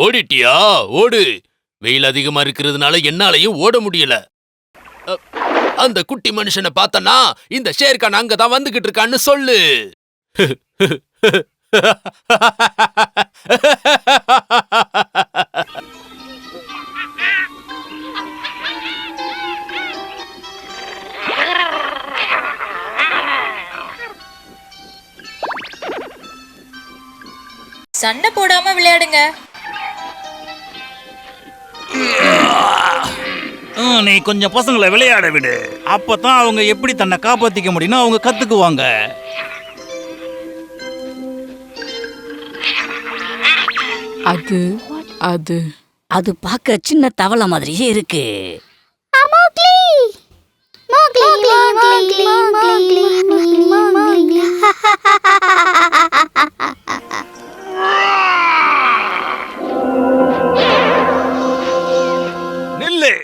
ஓடிட்டியா? ஓடு. வெயில் அதிகமா இருக்கிறதுனால என்னாலையும் ஓட முடியல. அந்த குட்டி மனுஷனை பார்த்தனா இந்த ஷேர்கான் அங்கதான் வந்துகிட்டு இருக்கான்னு சொல்லு. சண்டை போடாம விளையாடுங்க. நீ கொஞ்சம் பசங்களை விளையாட விடு. அப்பதான் அவங்க எப்படி தன்னை காப்பாத்திக்க முடியும்னு அவங்க கத்துக்குவாங்க. அது அது அது பார்க்க சின்ன தவளை மாதிரியே இருக்கு. நில்லு.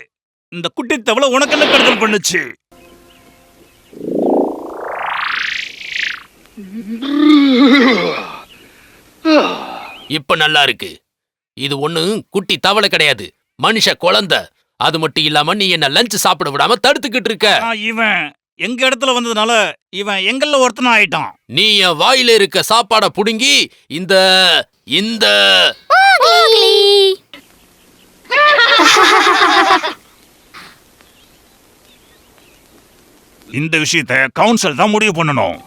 இந்த குட்டி தவளை உனக்கு என்ன கருதல் பண்ணுச்சு? இப்ப நல்லா இருக்கு. இது ஒண்ணு குட்டி தவளை கிடையாது, மனுஷ குழந்தை. அது மட்டும் இல்லாம நீ என்ன லஞ்ச் சாப்பிட விடாம தடுத்துக்கிட்டு இருக்க. இவன் எங்க இடத்துல வந்ததுனால இவன் எங்கள்ல ஒருத்தனா ஆயிட்டான். நீ என் வாயில இருக்க சாப்பாட புடுங்கி இந்த இந்த இந்த விஷயத்தை கவுன்சில் தான் முடிவு பண்ணணும்.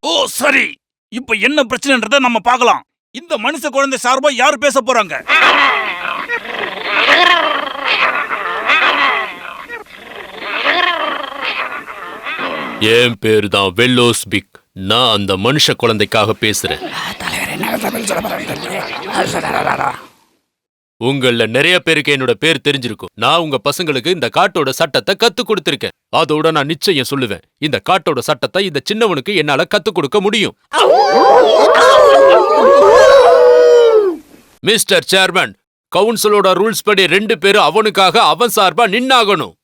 ஓ சரி, இப்ப என்ன பிரச்சனைன்றத நம்ம பார்க்கலாம். இந்த மனுஷ குழந்தை சார்பா யார் பேச போறாங்க? என் பேரு தான் வெல்லோஸ்பிக். நான் அந்த மனுஷ குழந்தைக்காக பேசுறேன். உங்கள நிறைய பேருக்கு என்னோட பேர் தெரிஞ்சிருக்கும். நான் உங்க பசங்களுக்கு இந்த காட்டோட சட்டத்தை கத்து கொடுத்திருக்கேன். அதோட நான் நிச்சயம் சொல்லுவேன், இந்த காட்டோட சட்டத்தை இந்த சின்னவனுக்கு என்னால கத்து கொடுக்க முடியும். மிஸ்டர் சேர்மன், கவுன்சிலோட ரூல்ஸ் படி 2 பேரும் அவனுக்காக அவன் சார்பா நின்னாகணும்.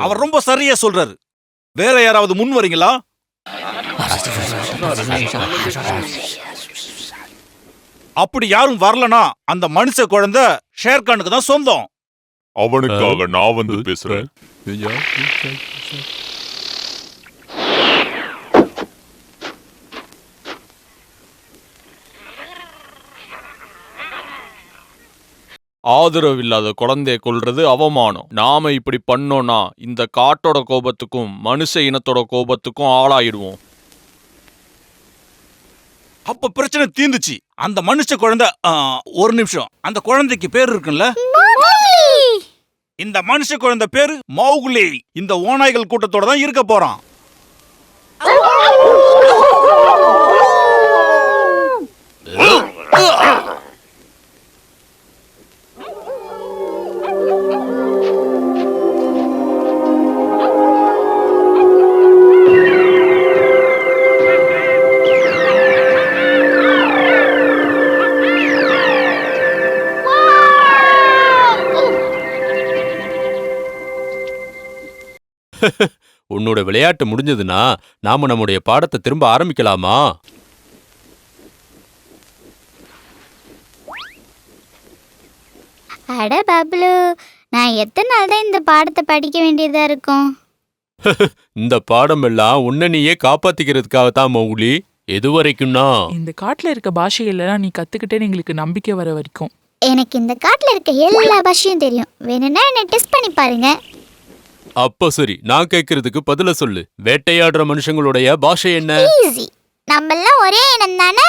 அவர் ரொம்ப சரியா சொல்றாரு. வேற யாராவது முன் வரீங்களா? அப்படி யாரும் வரலனா அந்த மனுஷ குழந்தை ஷேர்கானுக்கு தான் சொந்தம். அவனுக்காக நான் வந்து பேசுறேன். ஆதரவில்லாத குழந்தைய கொல்றது அவமானம். நாம இப்படி பண்ணோம்னா இந்த காட்டோட கோபத்துக்கும் மனுஷ இனத்தோட கோபத்துக்கும் ஆளாயிடுவோம். அப்ப பிரச்சனை தீந்துச்சு. அந்த மனுஷ குழந்தை ஒரு நிமிஷம், அந்த குழந்தைக்கு பேர் இருக்குல்ல? இந்த மனுஷ குழந்தை பேரு மௌக்லி. இந்த ஓநாய்கள் கூட்டத்தோட தான் இருக்க போறான். உன்னோட விளையாட்டு முடிஞ்சதுன்னா நாம நம்முடைய பாடத்தை திரும்ப ஆரம்பிக்கலாமா? அட பப்ளு, நான் எத்தனை நாள் தான் இந்த பாடத்தை படிக்க வேண்டியதா இருக்கும்? இந்த பாடம் எல்லாம் உன்னை நீயே காப்பாத்திக்கிறதுக்காக தான் மௌலி. எது வரைக்கும்னா இந்த காட்டுல இருக்க பாஷையெல்லாம் நீ கத்துக்கிட்டேன்னு எங்களுக்கு நம்பிக்கை வர வரைக்கும். எனக்கு இந்த காட்டுல இருக்க எல்லா பாஷையும் தெரியும். வேணும்னா என்ன டெஸ்ட் பண்ணி பாருங்க. அப்ப சரி, நான் கேட்கறதுக்கு பதில சொல்லு. வேட்டையாடுற மனுஷங்களுடைய பாஷை என்ன? ஈஸி. நம்மெல்லாம் ஒரே இனம் தானே?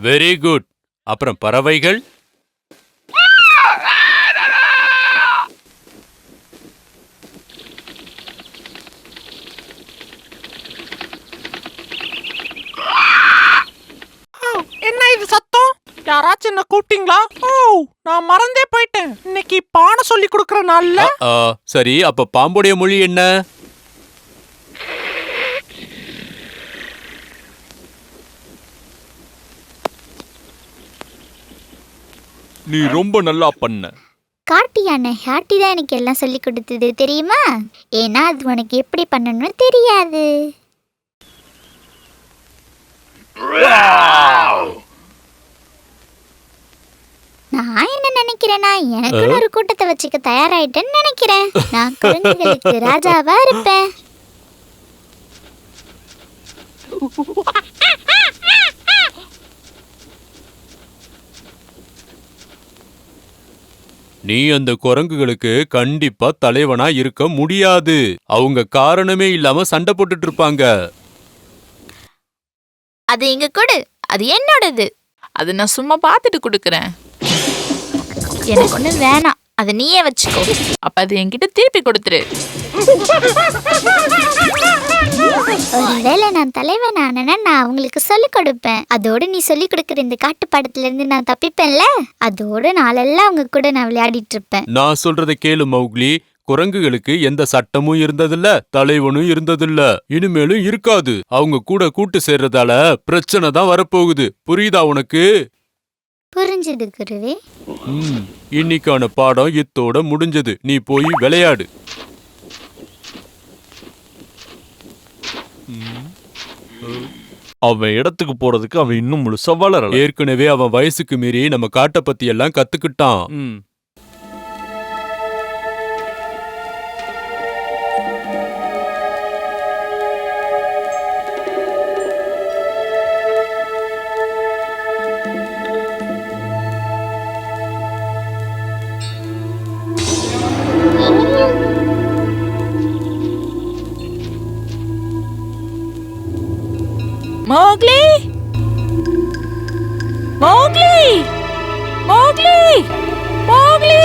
Very good. அப்புறம் பறவைகள்? என்ன இது சத்தம்? யாராச்சும் யாராச்சும் என்ன கூப்பிட்டீங்களா? ஓ, நான் மறந்தே போயிட்டேன். இன்னைக்கு பாட சொல்லி கொடுக்கற நாள்ல. சரி, அப்ப பாம்புடைய மொழி என்ன? நீ ரொம்ப நல்லா பண்ண. காட்டு யானை ஹாட்டி தான் எனக்கு எல்லாம் சொல்லி கொடுத்தது தெரியுமா? ஏன்னா அது உனக்கு எப்படி பண்ணணும்னு தெரியாது. நான் என்ன நினைக்கிறேன்னா எனக்கு ஒரு கூட்டத்தை வச்சுக்க தயாராயிட்டேன்னு நினைக்கிறேன். நான் குரங்குகளுக்கு ராஜாவா இருப்பேன். நீ அந்த குரங்குகளுக்கு கண்டிப்பா தலைவனா இருக்க முடியாது. அவங்க காரணமே இல்லாம சண்டை போட்டுட்டு இருப்பாங்க. அது இங்க கொடு, அது என்னோடது. அது நான் சும்மா பார்த்துட்டு கொடுக்குறேன். எனக்கு ஒண்ணு வேணாம், அதை நீயே வச்சுக்கோ. அப்ப அது என்கிட்ட திருப்பி கொடுத்துரு. ஒருவேளை நான் தலைவன் ஆனேன்னா நான் அவங்களுக்கு சொல்லிக் கொடுப்பேன். அதோட நீ சொல்லிக் கொடுக்குற இந்த காட்டு படத்துல இருந்து நான் தப்பிப்பேன்ல, அதோட நாளெல்லாம் அவங்க கூட நான் விளையாடிட்டு இருப்பேன். நான் சொல்றத கேளு மௌக்லி. குரங்குகளுக்கு எந்த சட்டமும் இருந்ததில்ல, தலைவனும் இருந்ததில்ல, இனிமேலும் இருக்காது. அவங்க கூட கூட்டு சேர்றதால பிரச்சனை தான் வரப்போகுது. புரியுதா உனக்கு? புரிஞ்சது குருவே. இன்னைக்கான பாடம் இத்தோட முடிஞ்சது. நீ போய் விளையாடு. அவன் இடத்துக்கு போறதுக்கு அவன் இன்னும் முழுசா வளரல. ஏற்கனவே அவன் வயசுக்கு மீறி நம்ம காட்டை பத்தி எல்லாம் கத்துக்கிட்டான். Mowgli, Mowgli, Mowgli, Mowgli.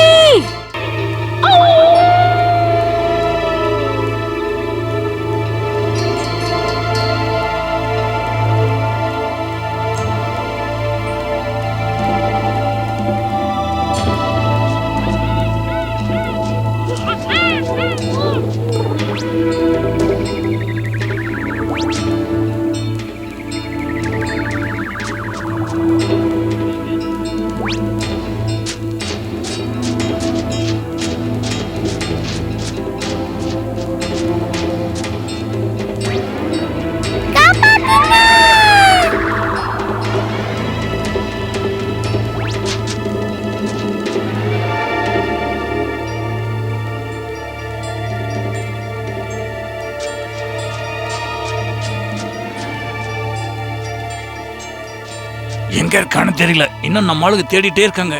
எங்க இருக்கான்னு தெரியல. இன்னும் நம்ம ஆளுக்கு தேடிட்டே இருக்காங்க.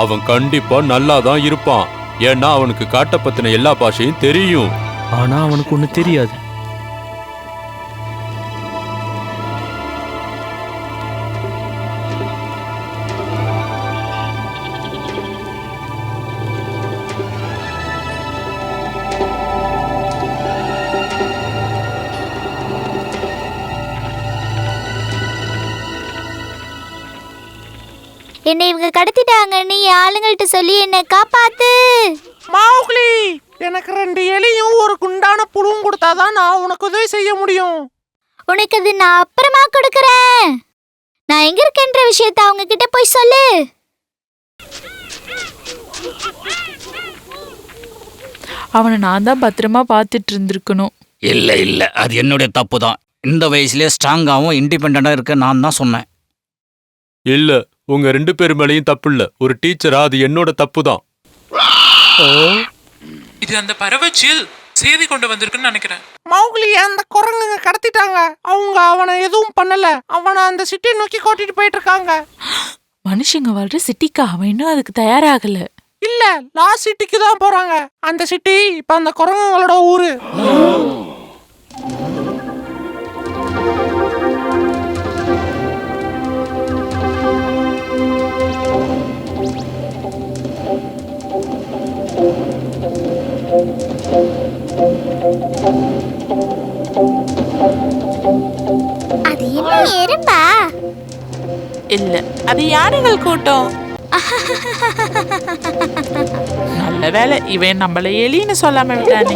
அவன் கண்டிப்பா நல்லா தான் இருப்பான். ஏன்னா அவனுக்கு காட்ட பத்தின எல்லா பாஷையும் தெரியும். ஆனா அவனுக்கு ஒண்ணு தெரியாது. என்னை இவங்க கடத்திட்டாங்க. நீ ஆளுங்கள்ட்ட சொல்லி என்னை காப்பாத்து. மௌக்லி, எனக்கு 2 எலியும் ஒரு குண்டான புழுவும் கொடுத்தாதான் நான் உனக்கு உதவி செய்ய முடியும். உனக்கு அது நான் அப்புறமா கொடுக்கறேன். நான் எங்க இருக்கேன்ற விஷயத்தை அவங்க கிட்ட போய் சொல்லு. அவனை நான் தான் பத்திரமா பார்த்துட்டு இருந்திருக்கணும். இல்ல அது என்னுடைய தப்பு தான். இந்த வயசுலயே ஸ்ட்ராங்காவும் இண்டிபெண்டா இருக்க நான் தான் சொன்னேன். இல்ல, உங்க 2 பேர் மேலையும் தப்பு இல்ல. ஒரு டீச்சரா அது என்னோட தப்பு தான். இது அந்த பறவைச்சில் செய்தி கொண்டு வந்திருக்குன்னு நினைக்கிறேன். மௌக்லி, அந்த குரங்குங்க கடத்திட்டாங்க. அவங்க அவனை எதுவும் பண்ணல. அவனை அந்த சிட்டியை நோக்கி கூட்டிட்டு போயிட்டு இருக்காங்க. மனுஷங்க வாழ்ற சிட்டிக்கா? அவன் இன்னும் அதுக்கு தயாராகல. இல்ல, லாஸ்ட் சிட்டிக்கு தான் போறாங்க. அந்த சிட்டி இப்ப அந்த குரங்குங்களோட ஊரு. அது என்ன எறும்பா? இல்ல, அது யானை. பிராணிகள் கூட்டம். நல்ல வேலை இவன் நம்மள எலின்னு சொல்லாம விட்டானே.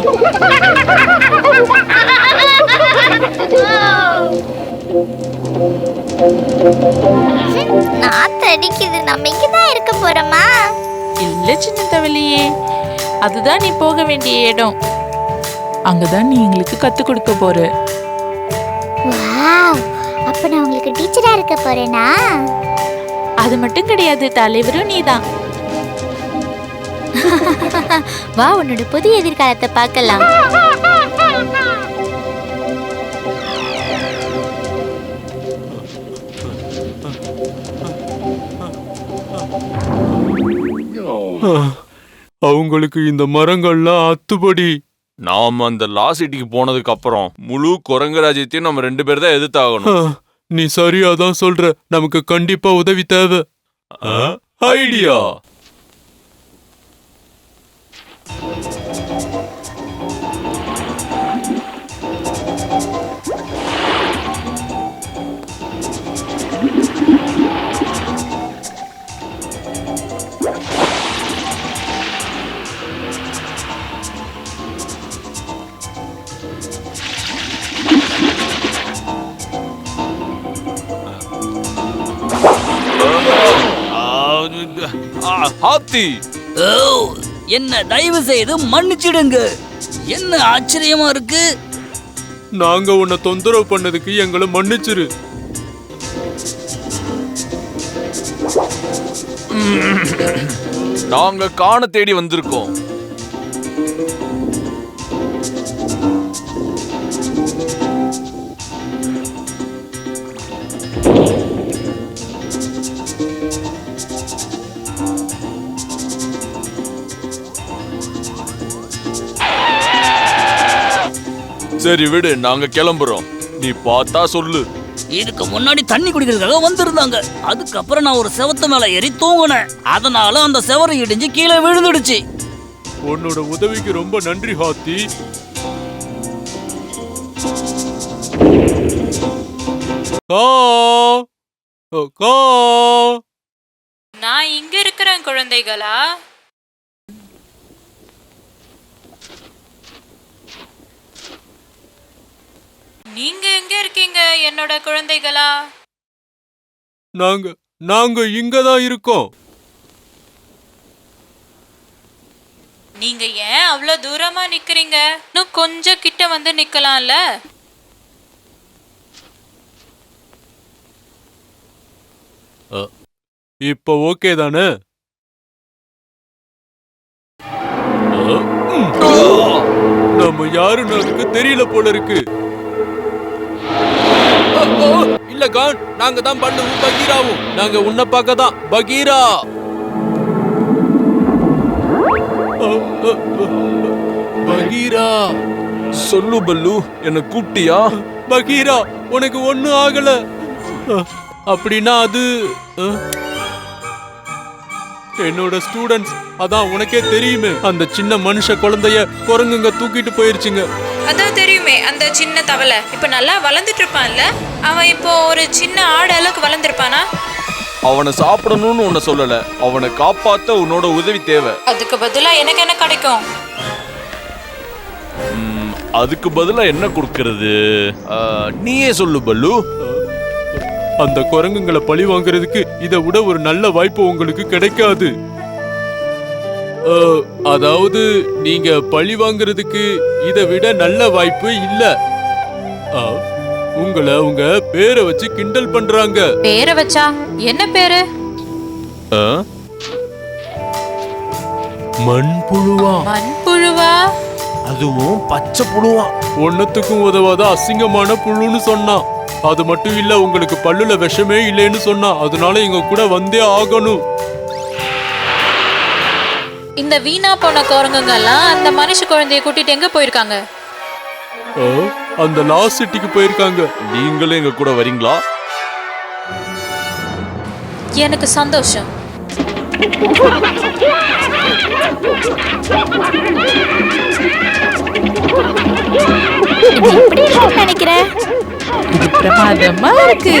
நாத்து அடிக்குது. நம்ம இங்கதான் இருக்க போறோமா? இல்ல சின்ன தவளையே, அதுதான் நீ போக வேண்டிய இடம். அங்கதான் நீ எங்களுக்கு கத்து கொடுக்க போற. வாவ், அப்ப நான் உங்களுக்கு டீச்சரா இருக்க போறேனா? அது மட்டும் கிடையாது, தலைவரும் நீதான். வா, உன்னோட புதிய எதிர்காலத்தை பார்க்கலாம். அவங்களுக்கு இந்த மரங்கள்லாம் அத்துப்படி. நாம அந்த லாசிட்டிக்கு போனதுக்கு அப்புறம் முழு குரங்கு ராஜ்யத்தையும் நம்ம 2 பேர் தான் எதிர்த்தாகணும். நீ சரியாதான் சொல்ற. நமக்கு கண்டிப்பா உதவி தேவை. ஐடியா. ஹாத்தி, ஓ, என்ன தயவு செய்து மன்னிச்சிடுங்க. என்ன ஆச்சரியமா இருக்கு. நாங்க உன்னை தொந்தரவு பண்ணதுக்கு எங்களை மன்னிச்சிரு. நாங்க காண தேடி வந்திருக்கோம். சரி விடு, நாங்க கிளம்புறோம். நீ பார்த்தா சொல்லு. இதுக்கு முன்னாடி தண்ணி குடிக்கிறதுக்காக வந்திருந்தாங்க. அதுக்கப்புறம் நான் ஒரு செவத்து மேல ஏறி தூங்கினேன். அதனால அந்த செவரு இடிஞ்சு கீழே விழுந்துடுச்சு. உன்னோட உதவிக்கு ரொம்ப நன்றி ஹாத்தி. நான் இங்க இருக்கிறேன் குழந்தைகளா. நீங்க எங்க இருக்கீங்க என்னோட குழந்தைகளா? நாங்க இங்கதான் இருக்கோம். நீங்க ஏன் அவ்வளவு தூரமா நிக்கிறீங்க? இன்னும் கொஞ்சம் கிட்ட வந்து நிக்கலாம்ல. இப்ப ஓகே தானே? நம்ம யாருன்னு அதுக்கு தெரியல போல இருக்கு. இல்ல கான், நாங்க தான் பண்ணுவோம் பகீராவும். நாங்க உன்னை பார்க்க தான். பகீரா, பகீரா சொல்லு. பல்லு, என்ன கூப்பிட்டியா? பகீரா, உனக்கு ஒண்ணும் ஆகல அப்படின்னா அது என்னோட ஸ்டூடெண்ட்ஸ். அதான் உனக்கே தெரியுமே, அந்த சின்ன மனுஷ குழந்தைய குரங்குங்க தூக்கிட்டு போயிருச்சுங்க. அதான் தெரியுமே, அந்த சின்ன தவளை இப்ப நல்லா வளர்ந்துட்டு இருப்பான்ல. அவன் இப்போ ஒரு சின்ன ஆடு அளவுக்கு வளர்ந்துருப்பானா? அவனை சாப்பிடணும்னு உன்னை சொல்லல. அவனை காப்பாத்த உன்னோட உதவி தேவை. அதுக்கு பதிலா எனக்கு என்ன கிடைக்கும்? அதுக்கு பதிலா என்ன கொடுக்கறது? நீயே சொல்லு பல்லு. அந்த குரங்குங்களை பழி வாங்குறதுக்கு இதை விட ஒரு நல்ல வாய்ப்பு உங்களுக்கு கிடைக்காது. அதாவது நீங்க பழி வாங்குறதுக்கு இதை விட நல்ல வாய்ப்பு இல்ல. உங்களை உங்க பேரை வச்சு கிண்டல் பண்றாங்க. பேரை வச்சா? என்ன பேரு? மண்புழுவா. மண்புழுவா? அதுவும் பச்சை புழுவா. ஒன்னத்துக்கும் உதவாத அசிங்கமான புழுன்னு சொன்னான். அது மட்டும் இல்ல, உங்களுக்கு பல்லுல விஷமே இல்லைன்னு சொன்னா. அதனால எங்க கூட வந்தே ஆகணும். இந்த வீணா போன குரங்குங்கெல்லாம் அந்த மனுஷ குழந்தைய கூட்டிட்டு எங்க போயிருக்காங்க? அந்த லாஸ்ட் சிட்டிக்கு போயிருக்காங்க. நீங்களும் எங்க கூட வரீங்களா? எனக்கு சந்தோஷம். நினைக்கிறேன் இது பிரமாதமா இருக்கு.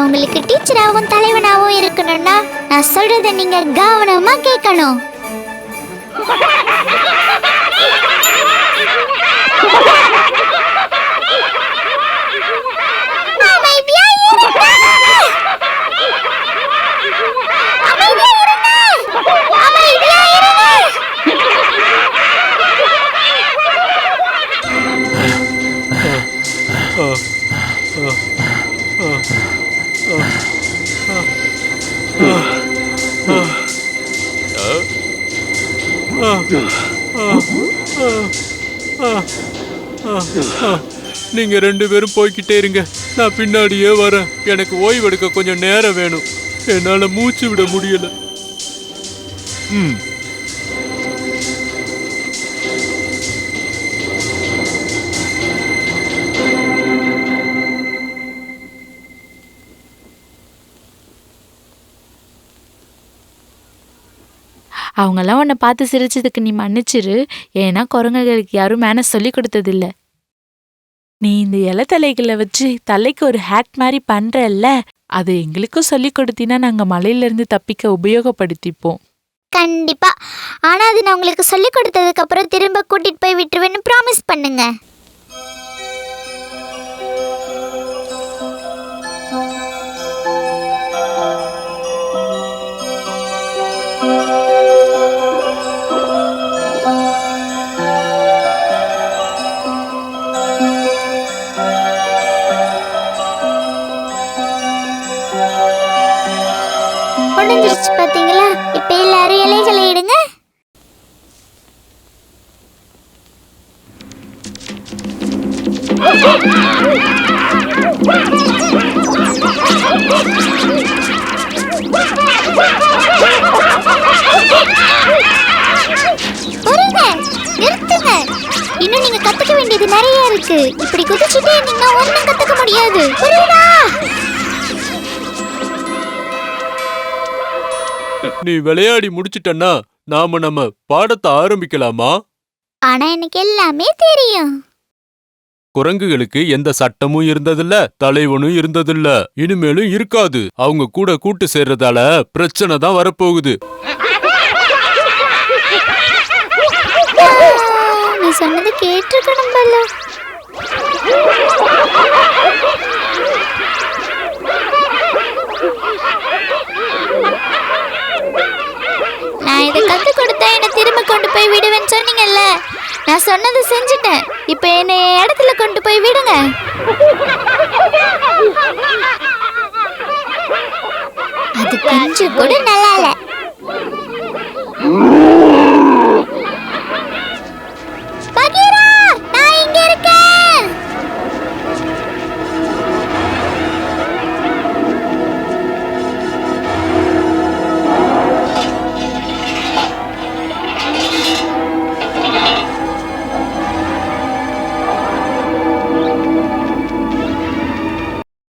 நான் உங்களுக்கு டீச்சராகவும் தலைவனாகவும் இருக்கணும்னா நான் சொல்றத நீங்க கவனமா கேட்கணும். நீங்க 2 பேரும் போய்கிட்டே இருங்க, நான் பின்னாடியே வரேன். எனக்கு ஓய்வெடுக்க கொஞ்சம் நேரம் வேணும், என்னால மூச்சு விட முடியல. அவங்கெல்லாம் உன்னை பார்த்து சிரிச்சதுக்கு நீ மன்னிச்சிரு. ஏன்னா குரங்குகளுக்கு யாரும் மேனஸ் சொல்லி கொடுத்ததில்ல. நீ இந்த இலத்தலைகளை வச்சு தலைக்கு ஒரு ஹேட் மாதிரி பண்றல்ல, அது எங்களுக்கும் சொல்லி கொடுத்தீங்கன்னா நாங்க மலையிலிருந்து தப்பிக்க உபயோகப்படுத்திப்போம். கண்டிப்பா. ஆனா அது நான் உங்களுக்கு சொல்லி கொடுத்ததுக்கு அப்புறம் திரும்ப கூட்டிட்டு போய் விட்டுருவேன்னு ப்ராமிஸ் பண்ணுங்க. முடிஞ்சிருச்சு பாத்தீங்களா? இப்ப எல்லாரும் இலைகளை இடுங்க. நிறுத்துங்க. இன்னும் நீங்க கத்துக்க வேண்டியது நிறைய இருக்கு. இப்படி குதிச்சுட்டே நீங்க ஒண்ணும் கத்துக்க முடியாது. புரியுதா? நீ விளையாடி முடிச்சிட்டன்னா நாம நம்ம பாடத்தை ஆரம்பிக்கலாமா? ஆனா எனக்கு எல்லாமே தெரியும். குரங்குகளுக்கு எந்த சட்டமும் இருந்ததில்ல, தலைவனும் இருந்ததில்ல, இனிமேலும் இருக்காது. அவங்க கூட கூட்டு சேர்றதால பிரச்சனை தான் வரப்போகுது. நீ சொன்னது கேட்டிருக்கணும் பல்லு. நான் இதை கத்து கொடுத்தா என்ன திரும்ப கொண்டு போய் விடுவேன்னு சொன்னீங்கல்ல, நான் சொன்னதை செஞ்சுட்டேன். இப்ப என்னை இடத்துல கொண்டு போய் விடுங்க. அது கொஞ்சம் கூட நல்லா இல்ல. பகீரா, நான் இங்க இருக்கேன்.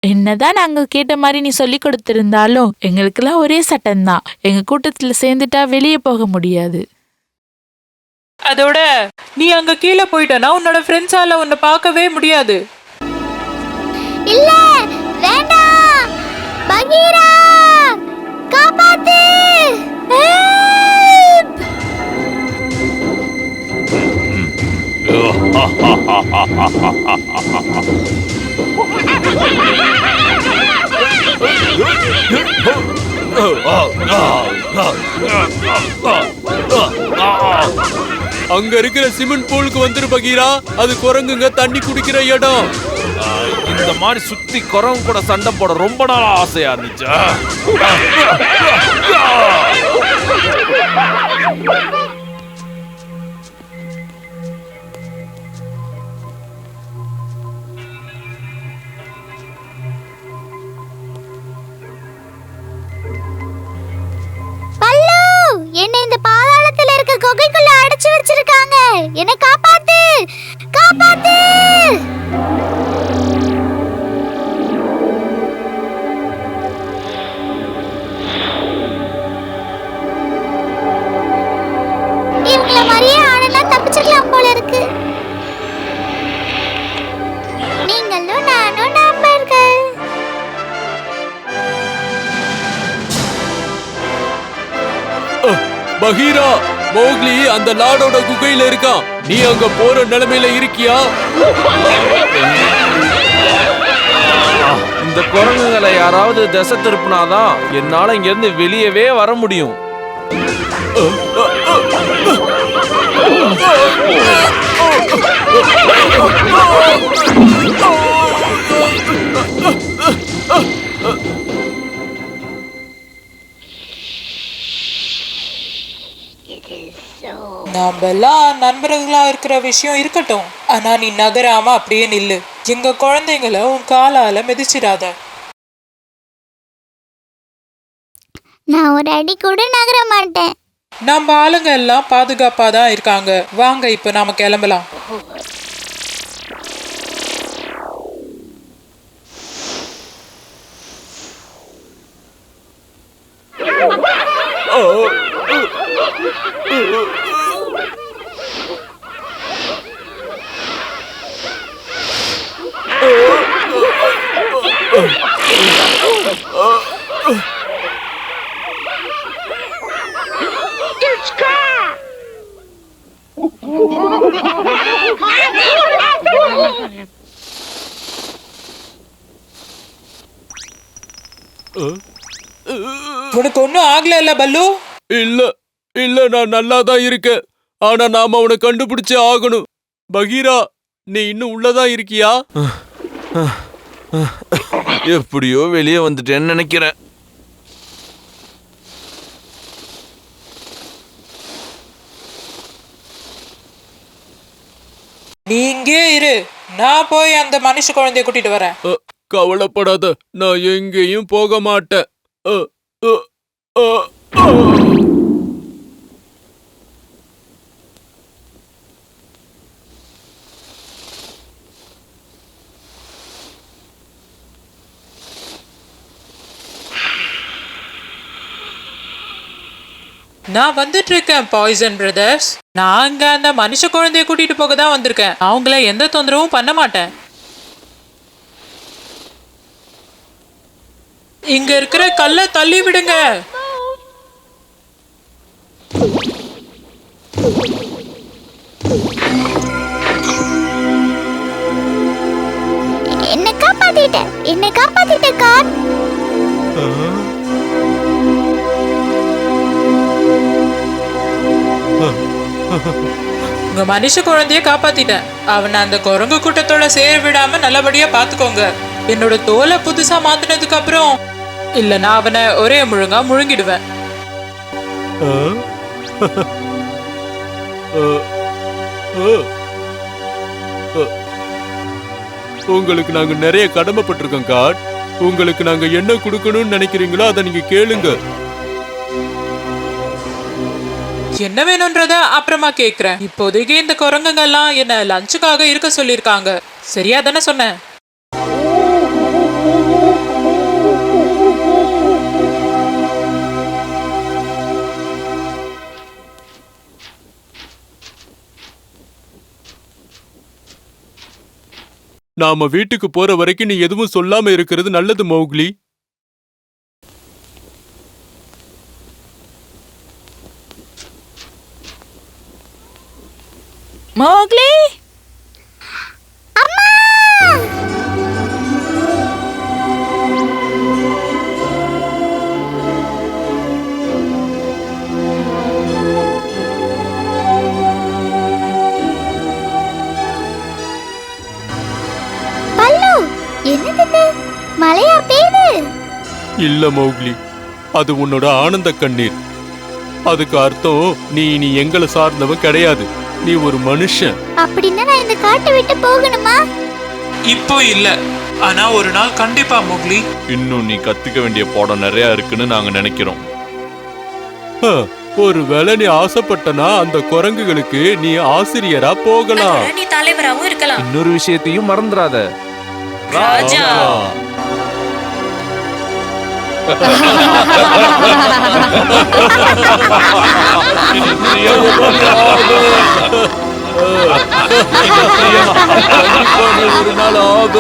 என்னதான் நாங்க கேட்ட மாதிரி நீ சொல்லி கொடுத்திருந்தாலும் எங்களுக்கெல்லாம் ஒரே சட்டம்தான். எங்க கூட்டத்துல சேர்ந்துட்டா வெளியே போக முடியாது. அதோட நீ அங்க கீழே போயிட்டனா உன்னோட ஃப்ரெண்ட்ஸால உன்னை பார்க்கவே முடியாது. இல்ல, வேண்டாம். பகீரா, காப்பாத்து. அங்க இருக்கிற சிமெண்ட் பூலுக்கு வந்துரு பகீரா. அது குரங்குங்க தண்ணி குடிக்கிற இடம். இந்த மாதிரி சுத்தி குரங்கு கூட சண்டை போட ரொம்ப நாள் ஆசையா இருந்துச்சு. என்ன இந்த பாதாளத்துல இருக்க குகைக்குள்ள அடைச்சு வச்சிருக்காங்க. என்ன காப்பாத்து, காப்பாத்து. இவங்கள மாதிரியே ஆனா தப்பிச்சிடலாம் போல இருக்கு. நீங்களும் நானும் நம்பர்கள். பகீரா, மோக்லி அந்த லாடோட குகையில இருக்கான். நீ அங்க போற நிலைமையில இருக்கியா? இந்த குரங்குகளை யாராவது திசை திருப்பினாதான் என்னால இங்க இருந்து வெளியவே வர முடியும். நாம எல்லாம் நண்பர்களா இருக்கிற விஷயம் இருக்கட்டும், ஆனா நீ நகராம அப்படியே நில்லு. எங்க குழந்தைங்கள உன் காலால மிதிச்சிடாத. நான் ஒரு அடி கூட நகர மாட்டேன். நம்ம ஆளுங்க எல்லாம் பாதுகாப்பா தான் இருக்காங்க. வாங்க இப்ப நாம கிளம்பலாம். உனக்கு ஒன்னும் ஆகல இல்ல பல்லு? இல்ல இல்ல, நான் நல்லா தான் இருக்கேன். ஆனா நாம அவனை கண்டுபிடிச்சே ஆகணும். பகீரா, நீ இன்னும் உள்ளதான் இருக்கியா? எப்படியோ வெளியே வந்துட்டேன்னு நினைக்கிறேன். நீ இங்கே இரு, நான் போய் அந்த மனுஷ குழந்தைய கூட்டிட்டு வரேன். கவலைப்படாத, நான் எங்கேயும் போக மாட்டேன். நான் வந்துட்டு இருக்கேன் பாய்சன் பிரதர்ஸ். நான் அங்க அந்த மனுஷ குழந்தைய கூட்டிட்டு போக தான் வந்திருக்கேன். அவங்கள எந்த தொந்தரவும் பண்ண மாட்டேன். இங்க இருக்கிற கல்லை தள்ளி விடுங்க. என்ன காப்பாத்திட்ட காட். உங்க மனுஷ குழந்தைய காப்பாத்திட்டேன். அவனை அந்த குரங்கு கூட்டத்தோட சேர விடாம நல்லபடியா பாத்துக்கோங்க. என்னோட தோலை புதுசா மாத்தினதுக்கு அப்புறம் இல்ல நான் அவனை ஒரே முழுங்கா முழுங்கிடுவேன். உங்களுக்கு நாங்க நிறைய கடமைப்பட்டிருக்கோம் காட். உங்களுக்கு நாங்க என்ன கொடுக்கணும்னு நினைக்கிறீங்களோ அதை நீங்க கேளுங்க. என்ன வேணும்ன்றத அப்புறமா கேக்குறேன். இப்போதைக்கு இந்த குரங்குங்க எல்லாம் என்ன லஞ்சுக்காக இருக்க சொல்லிருக்காங்க. சரியா தானே சொன்னேன்? நாம வீட்டுக்கு போற வரைக்கும் நீ எதுவும் சொல்லாம இருக்கிறது நல்லது மௌக்லி. மோக்லி, அம்மா! பல்லு, என்னது? மழையா பெய்யுது? இல்ல மௌக்லி, அது உன்னோட ஆனந்த கண்ணீர். அதுக்கு அர்த்தம் நீ இனி எங்களை சார்ந்தவன் கிடையாது. நீ ஒரு மனுஷன். அப்படின்னா நான் இந்த காட்டை விட்டு போகணுமா? இப்போ இல்ல, ஆனா ஒரு நாள் கண்டிப்பா மோக்லி. இன்னும் நீ கத்துக்க வேண்டிய பாடம் நிறைய இருக்குன்னு நாங்க நினைக்கிறோம். ஒருவேளை நீ ஆசைப்பட்டனா அந்த குரங்குகளுக்கு நீ ஆசிரியரா போகலாம். நீ தலைவராகவும் இருக்கலாம். இன்னொரு விஷயத்தையும் மறந்துடாத ராஜா. ஒரு நாள் ஆக